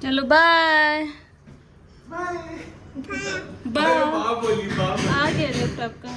चलो bye bye. आ गया laptop का।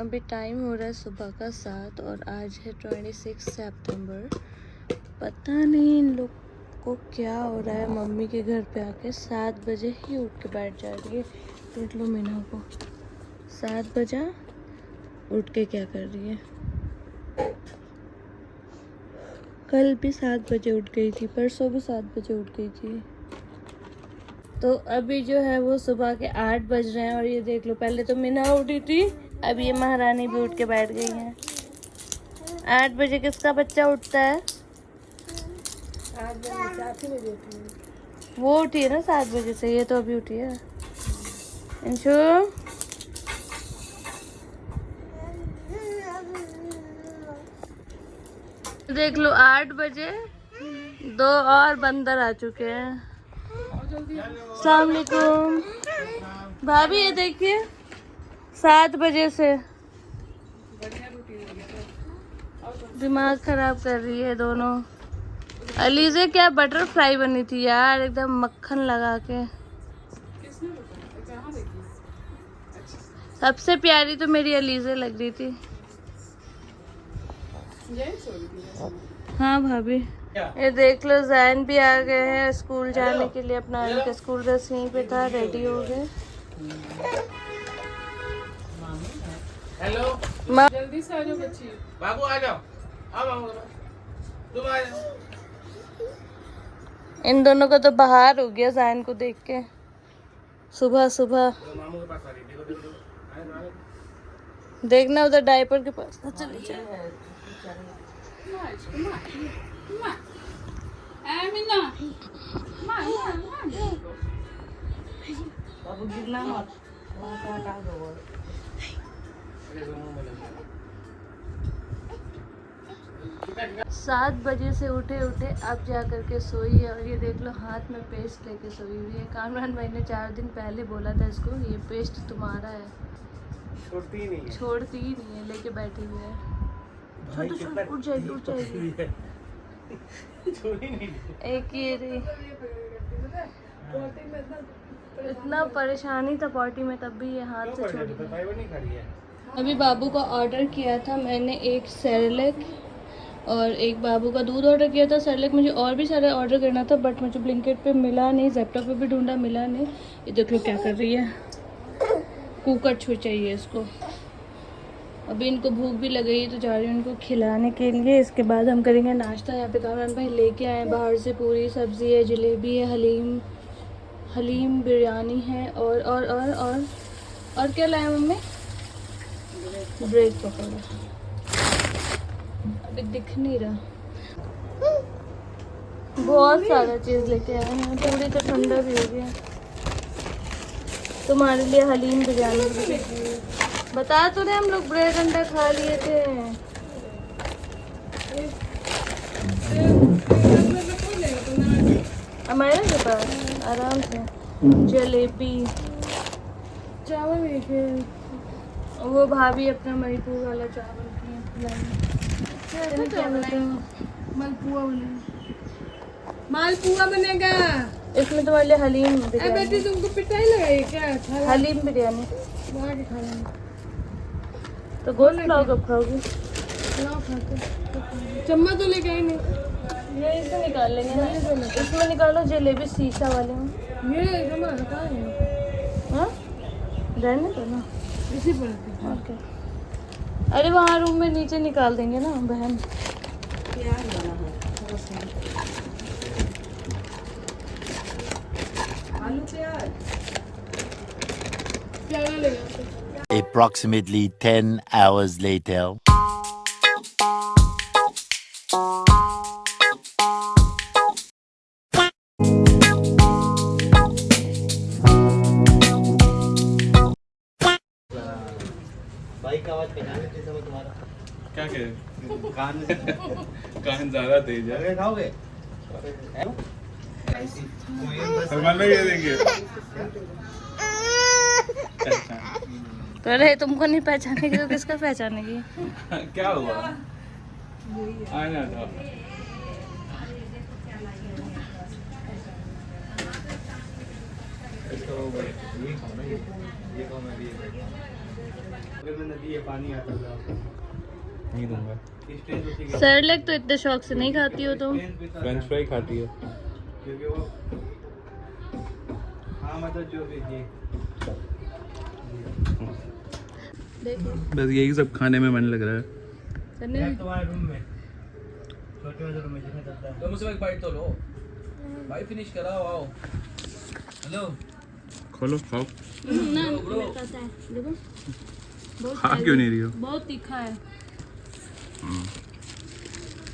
अभी टाइम हो रहा है सुबह का 7 और आज है 26 सितंबर। पता नहीं इन लोग को क्या हो रहा है। मम्मी के घर पे आके 7 बजे ही उठ के बैठ जा रही है। देख लो मीना को, 7 बजा उठ के क्या कर रही है। कल भी 7 बजे उठ गई थी, परसों भी 7 बजे उठ गई थी। तो अभी जो है वो सुबह के 8 बज रहे हैं और ये देख लो, पहले तो मीना उठी थी, अब ये महारानी भी उठ के बैठ गई है। 8 बजे किसका बच्चा उठता है? 8 बजे उठी है। वो उठी है ना 7 बजे से, ये तो अभी उठी है। अंशु देख लो 8 बजे 2 और बंदर आ चुके हैं। अस्सलाम वालेकुम भाभी, ये देखिए 7 बजे से दिमाग खराब कर रही है दोनों। अलीजे क्या बटरफ्लाई बनी थी यार, एकदम मक्खन लगा के। सबसे प्यारी तो मेरी अलीजे लग रही थी। हाँ भाभी, ये देख लो जैन भी आ गए हैं स्कूल जाने के लिए। अपना इनका स्कूल ड्रेस यहीं पे था, रेडी हो गए। हेलो, जल्दी से आ जाओ बच्ची। बाबू आ जाओ। आओ बाबू, तुम आ जाओ। इन दोनों को तो बाहर हो गया जैन को देख के सुबह सुबह। मामू के पास आ रही, देखो देखो देखो। देखना उधर डायपर के पास ना चली जाए। बाबू गिरना मत। 7 बजे से उठे अब जा करके सोई है। और ये देख लो हाथ में पेस्ट लेके सोई हुई है। कामरान भाई ने 4 दिन पहले बोला था इसको, ये पेस्ट तुम्हारा है, छोड़ती ही नहीं है, लेके बैठी हुई है। उठ जाएगी। एक ये रही, इतना परेशानी था पॉटी में, तब भी ये हाथ से छोड़ दी। अभी बाबू का ऑर्डर किया था मैंने, एक सेरेलैक और एक बाबू का दूध ऑर्डर किया था। सेरेलैक मुझे और भी सारे ऑर्डर करना था, बट मुझे ब्लिंकिट पे मिला नहीं, ज़ेप्टो पे भी ढूंढा, मिला नहीं। ये देख लो क्या कर रही है, कुकर छू चाहिए इसको। अभी इनको भूख भी लगी है तो जा रही हूँ इनको खिलाने के लिए। इसके बाद हम करेंगे नाश्ता। यहाँ पे कामरान भाई लेके आए बाहर से, पूरी सब्ज़ी है, जलेबी है, हलीम बिरयानी है और क्या लाया मम्मी? ब्रेड पकौड़ा। अभी दिख नहीं रहा, बहुत सारा चीज़ लेके आए हैं। पूरी तो ठंडा भी हो गया। तुम्हारे लिए हलीम बिरयानी भी लेके आए। बता तो रहे, हम लोग ब्रेड अंडा खा लिए थे। हमारे के पास आराम से जलेबी चावल लेके, वो भाभी अपना मणिपुर वाला चावल क्या मालपुआ बनेगा। इसमें तुम्हारे लिए हलीम बेटी बिरयानी, तुमको पिटाई लगाई क्या? हलीम बिरयानी बना के खा लेंगे। तो गोल खिलाओ, कब खाओगी? लाओ खाते। चम्मच तो लेके आई नहीं। ये इसे निकाल लेंगे ना, इसमें निकालो जलेबी शीशा वाले में। ये हमारा कहाँ है? हाँ रहने दो ना, इसी पर रखते हैं। ओके। अरे वहाँ रूम में नीचे निकाल देंगे ना बहन। आलू प्याज क्या लेगा? Approximately 10 hours later. भाई का आवाज पहचान लेते समय तुम्हारा क्या कह कान कान ज्यादा तेज है। खाओगे सलमान भाई ये देखिए। तो अरे तुमको नहीं पहचानेगी तो किसका पहचानेगी? क्या हुआ? आना था। ये खाओ ना, ये खाओ, मैं भी ये खाऊंगा। अगर मैं नदी ये पानी आता था नहीं दूंगा। सेरेलैक तो इतने शौक से नहीं खाती हो तुम। फ्रेंच फ्राई खाती है क्योंकि वो हाँ मतलब जो भी ये बस यही सब खाने में मन लग रहा है। तुम्हारे रूम में छोटे वाले रूम में जिसमें चलता है। तो मुझसे एक बाइट तो लो भाई, फिनिश कराओ आओ। हेलो खोलो खाओ। ना मेरे पास है, देखो बहुत खा क्यों नहीं रही हो? बहुत तीखा है।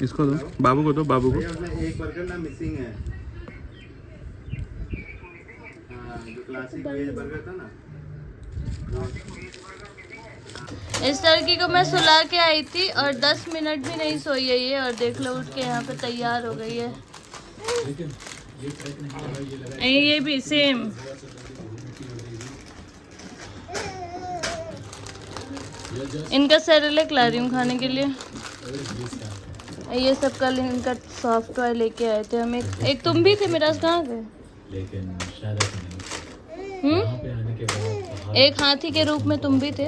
इसको दो, बाबू को दो, बाबू को। भैया उसमें एक बर्गर ना मिसिंग है। हाँ जो क्लासिक वेज बर्गर था ना। इस लड़की को मैं सुला के आई थी और 10 मिनट भी नहीं सोई है ये, और देख लो उठ के यहाँ पे तैयार हो गई है। ये भी सेम। इनका सेरेलैक ला रही हूँ खाने के लिए। ये सब कल इनका सॉफ्ट टॉय लेके आए थे हम। एक तुम भी थे, मेरा कहाँ गए? लेकिन शायद नहीं। वहाँ पे आने के बाद एक हाथी के रूप में तुम भी थे,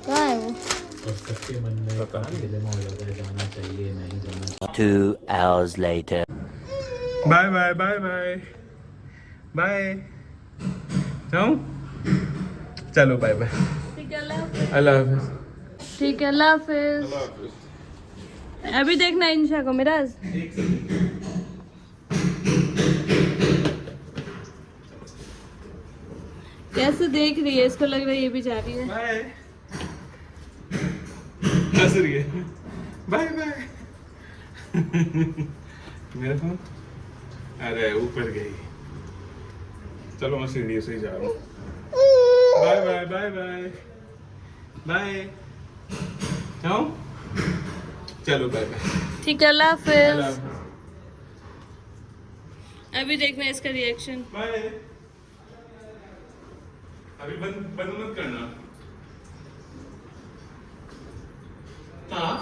कहाँ है वो? और सबके मन में काफी डिलेमा हो जाता है, जाना चाहिए नहीं जाना चाहिए। 2 hours later. Bye bye bye bye bye. जाऊँ? चलो बाय बाय। ठीक है, अल्लाह हाफिज़। अल्लाह हाफिज़। ठीक है, अल्लाह हाफिज़। अभी देखना इंशा को मिराज। कैसे देख रही है, इसको लग रहा है ये भी जा रही है। बाय। हंस रही है। Bye bye. मेरा फोन अरे ऊपर गई। चलो मैं सीढ़ी से ही जा रहा हूँ। Bye bye bye bye bye. जाऊँ? चलो बाय बाय। ठीक है, अल्लाह अल्लाह हाफिज़। हाफिज़। अभी देखना इसका रिएक्शन। बाय। अभी बंद बंद मत करना। हाँ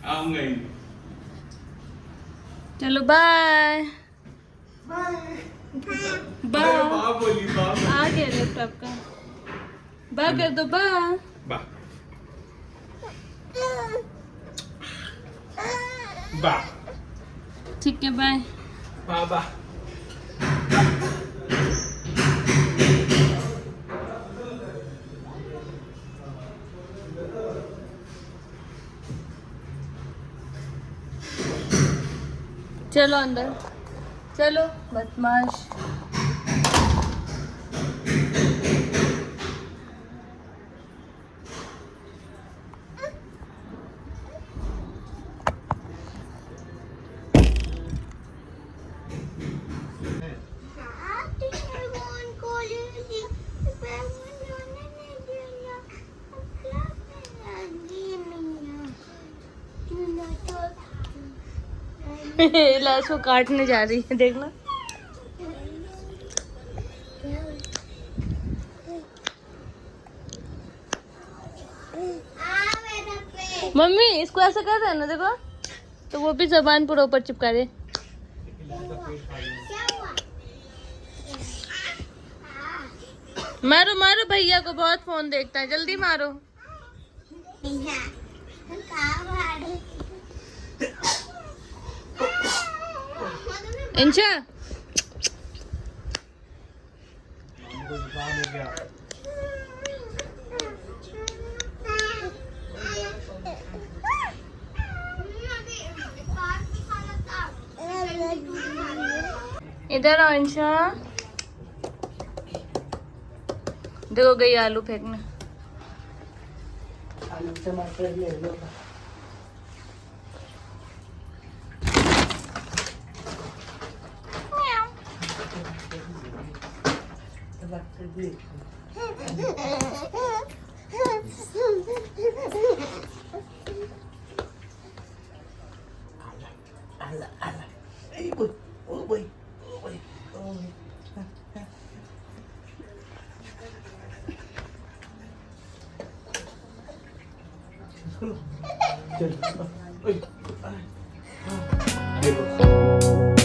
आऊंगा ही। चलो बाय बाय बाय। बाय बोली बाय। आ गया लिफ्ट आपका। बाय कर दो, बाय। बाय बाय ठीक है, बाय। Bye bye. चलो अंदर चलो, बदमाश। लाश को काटने जा रही है, देखना। मम्मी इसको ऐसा कर रहा है ना, देखो तो वो भी जबान पूरा ऊपर चिपका दे। मारो मारो, भैया को बहुत फोन देखता है, जल्दी मारो। इंशा इधर आओ। इंशा देखो गई आलू फेंकने। आलू टमाटर ले लो। चलो चलो। ओए, देखो